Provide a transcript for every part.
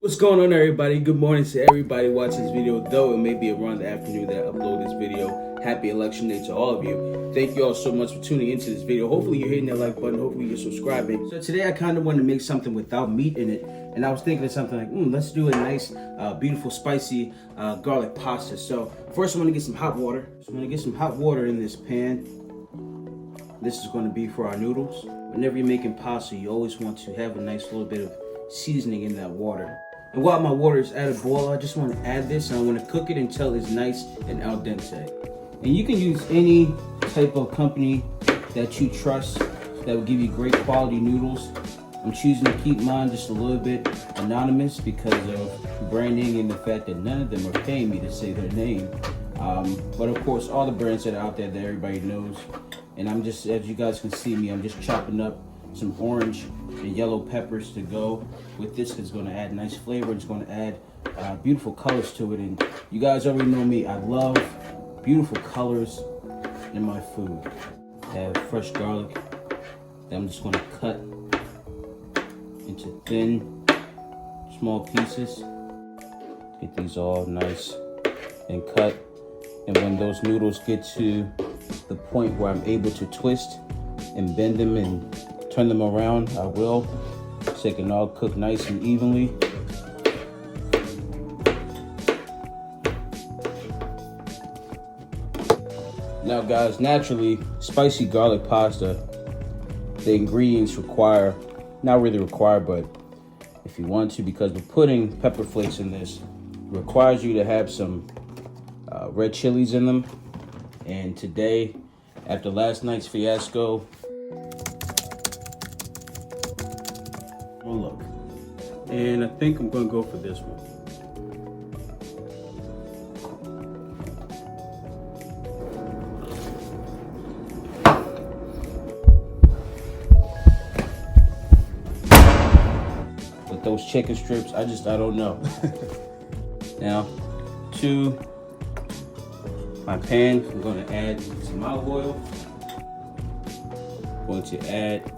What's going on, everybody? Good morning to everybody watching this video, though it may be around the afternoon that I upload this video. Happy election day to all of you. Thank you all so much for tuning into this video. Hopefully you're hitting that like button, hopefully you're subscribing. So today I kind of wanted to make something without meat in it, and I was thinking of something like, let's do a nice, beautiful, spicy garlic pasta. So first I'm gonna get some hot water. So I'm gonna get some hot water in this pan. This is gonna be for our noodles. Whenever you're making pasta, you always want to have a nice little bit of seasoning in that water. And while my water is at a boil, I just want to add this and I want to cook it until it's nice and al dente. And you can use any type of company that you trust that will give you great quality noodles. I'm choosing to keep mine just a little bit anonymous because of branding and the fact that none of them are paying me to say their name. But of course, all the brands that are out there that everybody knows. And I'm just, as you guys can see me, I'm just chopping up some orange and yellow peppers to go with this. It's going to add nice flavor. It's going to add beautiful colors to it. And you guys already know me. I love beautiful colors in my food. I have fresh garlic that I'm just going to cut into thin, small pieces. Get these all nice and cut. And when those noodles get to the point where I'm able to twist and bend them and turn them around, I will, so they can all cook nice and evenly. Now guys, naturally, spicy garlic pasta, the ingredients require, not really required, but if you want to, because we're putting pepper flakes in this, it requires you to have some red chilies in them. And today, after last night's fiasco, well, look, and I think I'm gonna go for this one. With those chicken strips, I don't know. Now, to my pan, I'm gonna add some olive oil. I'm going to add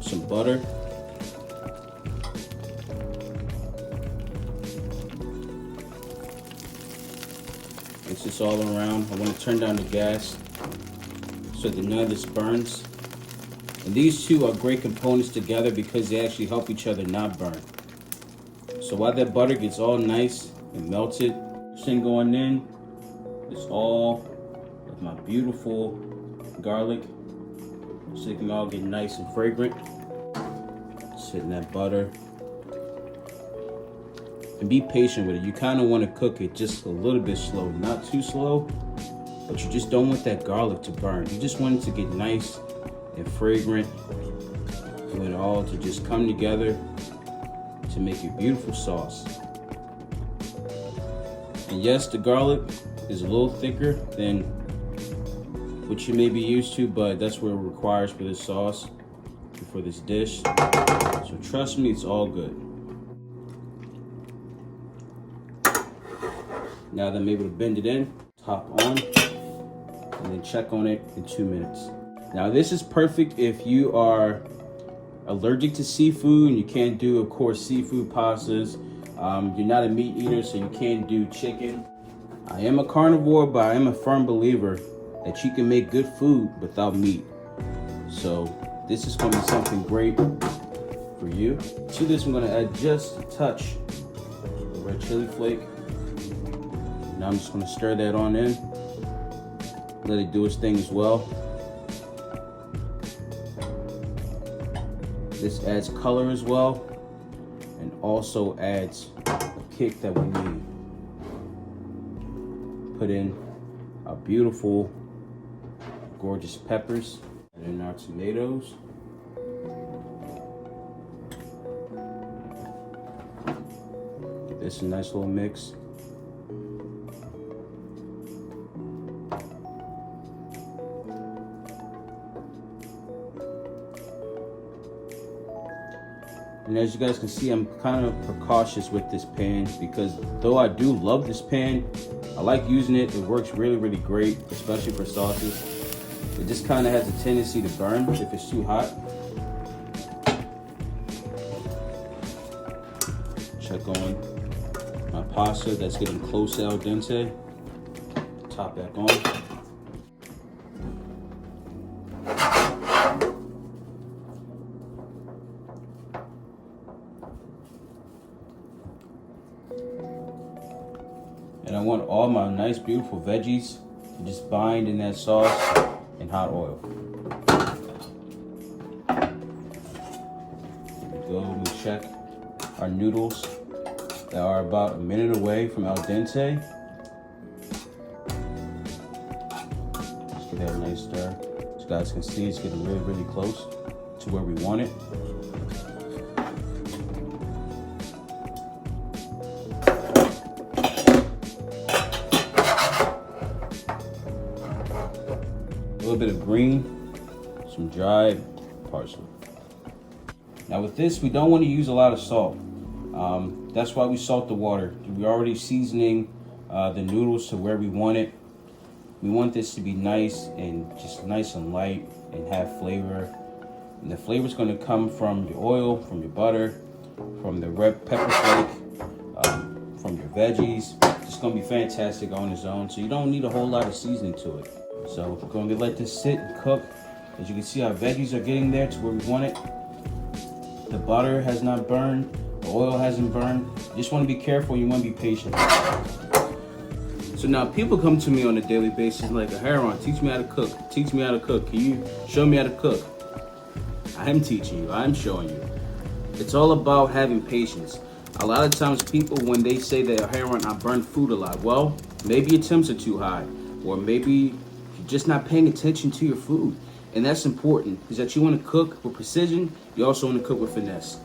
some butter. Mix this all around. I want to turn down the gas so that none of this burns. And these two are great components together because they actually help each other not burn. So while that butter gets all nice and melted, this thing going in is all of my beautiful garlic, so it can all get nice and fragrant. Sit in that butter. And be patient with it. You kind of want to cook it just a little bit slow, not too slow, but you just don't want that garlic to burn. You just want it to get nice and fragrant. You want it all to just come together to make a beautiful sauce. And yes, the garlic is a little thicker than what you may be used to, but that's what it requires for this sauce, for this dish. So trust me, it's all good. Now that I'm able to bend it in, top on, and then check on it in 2 minutes. Now this is perfect if you are allergic to seafood and you can't do, of course, seafood pastas. You're not a meat eater, so you can't do chicken. I am a carnivore, but I am a firm believer that you can make good food without meat. So this is gonna be something great for you. To this, I'm gonna add just a touch of red chili flake. Now I'm just gonna stir that on in. Let it do its thing as well. This adds color as well, and also adds a kick that we need. Put in our beautiful, gorgeous peppers, and then our tomatoes. Give this a nice little mix. And as you guys can see, I'm kind of precautious with this pan because though I do love this pan, I like using it. It works really, really great, especially for sauces. It just kind of has a tendency to burn if it's too hot. Check back on my pasta that's getting close to al dente. Top back on. And I want all my nice, beautiful veggies to just bind in that sauce in hot oil. Here we go, we check our noodles that are about a minute away from al dente. Let's give that a nice stir. As you guys can see, it's getting really, really close to where we want it. A little bit of green, some dried parsley. Now with this, we don't want to use a lot of salt. That's why we salt the water. We're already seasoning the noodles to where we want it. We want this to be nice and just nice and light and have flavor. And the flavor is going to come from your oil, from your butter, from the red pepper flake, from your veggies. It's going to be fantastic on its own. So you don't need a whole lot of seasoning to it. So we're going to let this sit and cook. As you can see, our veggies are getting there to where we want it. The butter has not burned. The oil hasn't burned. You just want to be careful. You want to be patient. So now people come to me on a daily basis like, Aharon, teach me how to cook. Teach me how to cook. Can you show me how to cook? I am teaching you. I'm showing you. It's all about having patience. A lot of times people, when they say that, Aharon, I burn food a lot. Well, maybe your temps are too high. Or maybe you're just not paying attention to your food. And that's important, is that you want to cook with precision. You also want to cook with finesse.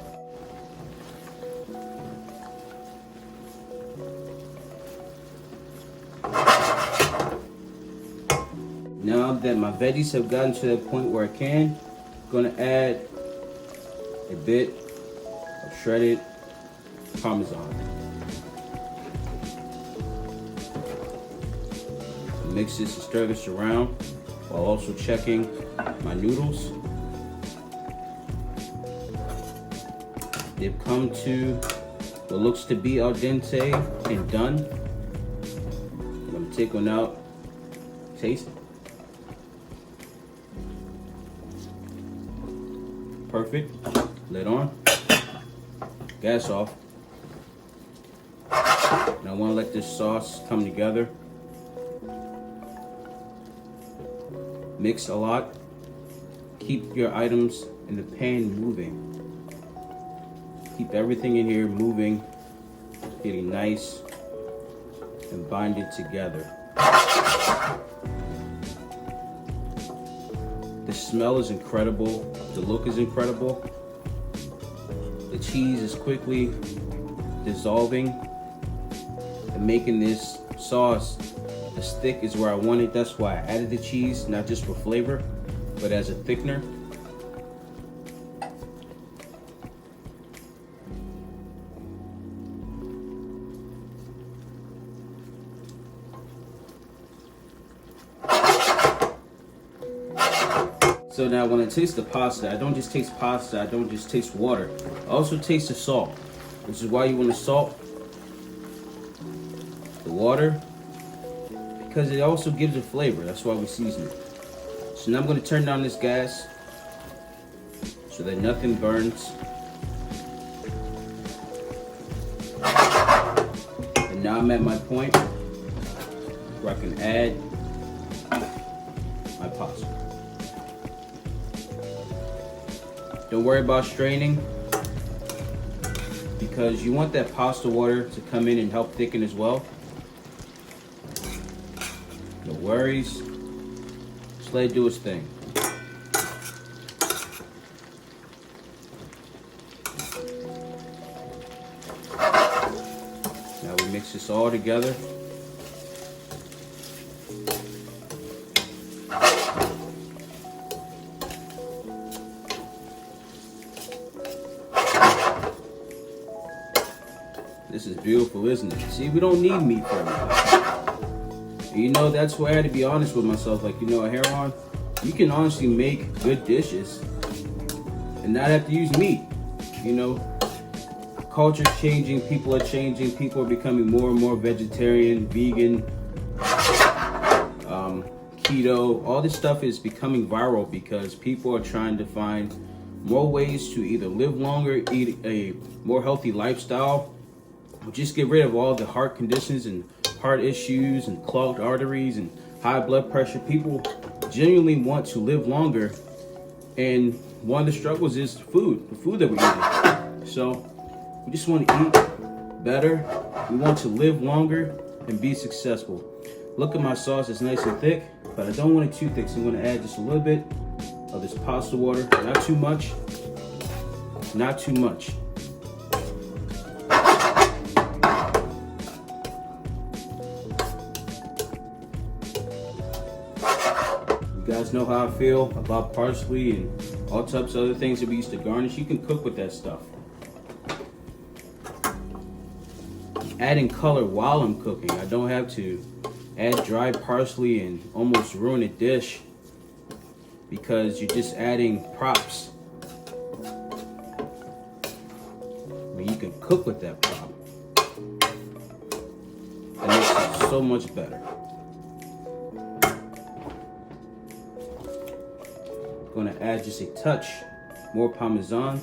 Now that my veggies have gotten to that point where I can, I'm going to add a bit of shredded Parmesan. Mix this and stir this around while also checking my noodles. They've come to what looks to be al dente and done. I'm going to take one out, taste it. Perfect. Lid on. Gas off. And I want to let this sauce come together. Mix a lot. Keep your items in the pan moving. Keep everything in here moving, getting nice, and bind it together. The smell is incredible. The look is incredible. The cheese is quickly dissolving and making this sauce as thick as where I want it. That's why I added the cheese, not just for flavor, but as a thickener. So now when I taste the pasta, I don't just taste pasta, I don't just taste water. I also taste the salt, which is why you want to salt the water, because it also gives it flavor. That's why we season it. So now I'm going to turn down this gas so that nothing burns. And now I'm at my point where I can add my pasta. Don't worry about straining, because you want that pasta water to come in and help thicken as well. No worries. Just let it do its thing. Now we mix this all together. This is beautiful, isn't it? See, we don't need meat for it. You know, that's why I had to be honest with myself. Like, you know, Aharon, you can honestly make good dishes and not have to use meat. You know, culture's changing, people are changing, people are becoming more and more vegetarian, vegan, keto. All this stuff is becoming viral because people are trying to find more ways to either live longer, eat a more healthy lifestyle, or just get rid of all the heart conditions and heart issues and clogged arteries and high blood pressure. People genuinely want to live longer, and one of the struggles is the food that we're eating. So we just want to eat better. We want to live longer and be successful. Look at my sauce, it's nice and thick, but I don't want it too thick, so I'm going to add just a little bit of this pasta water. Not too much. Not too much. You guys know how I feel about parsley and all types of other things that we used to garnish. You can cook with that stuff. Adding color while I'm cooking. I don't have to add dried parsley and almost ruin a dish because you're just adding props. I mean, you can cook with that prop. It makes it so much better. I'm gonna add just a touch more Parmesan.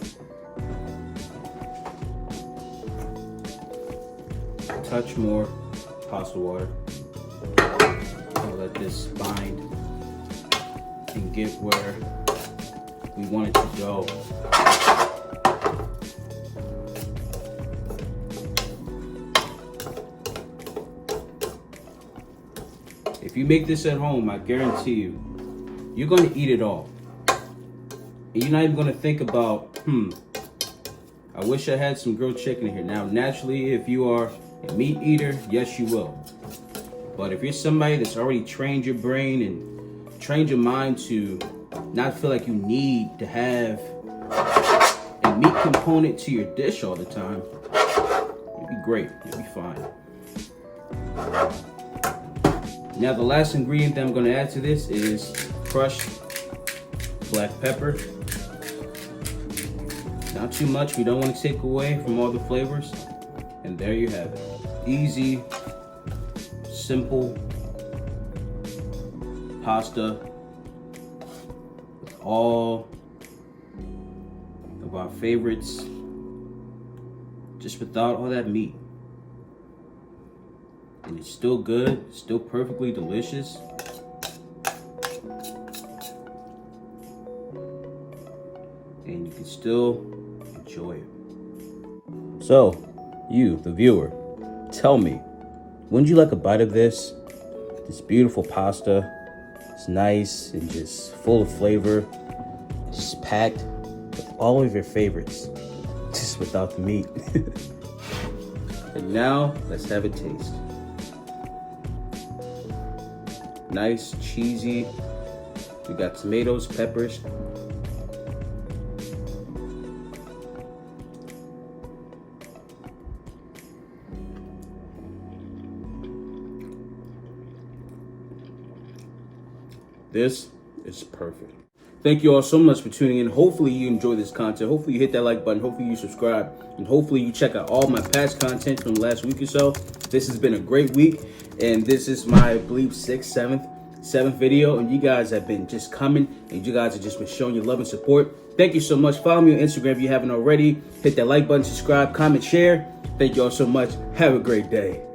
A touch more pasta water. I'll let this bind and get where we want it to go. If you make this at home, I guarantee you, you're going to eat it all. And you're not even going to think about, I wish I had some grilled chicken in here. Now, naturally, if you are a meat eater, yes, you will. But if you're somebody that's already trained your brain and trained your mind to not feel like you need to have a meat component to your dish all the time, it'd be great. It'd be fine. Now, the last ingredient that I'm going to add to this is crushed black pepper. Not too much. We don't want to take away from all the flavors. And there you have it. Easy, simple pasta with all of our favorites, just without all that meat. And it's still good, still perfectly delicious. And you can still enjoy it. So, you, the viewer, tell me, wouldn't you like a bite of this? This beautiful pasta. It's nice and just full of flavor. Just packed with all of your favorites, just without the meat. And now, let's have a taste. Nice, cheesy. We got tomatoes, peppers. This is perfect. Thank you all so much for tuning in. Hopefully you enjoy this content. Hopefully you hit that like button. Hopefully you subscribe. And hopefully you check out all my past content from last week or so. This has been a great week. And this is my, I believe, seventh video. And you guys have been just coming. And you guys have just been showing your love and support. Thank you so much. Follow me on Instagram if you haven't already. Hit that like button, subscribe, comment, share. Thank you all so much. Have a great day.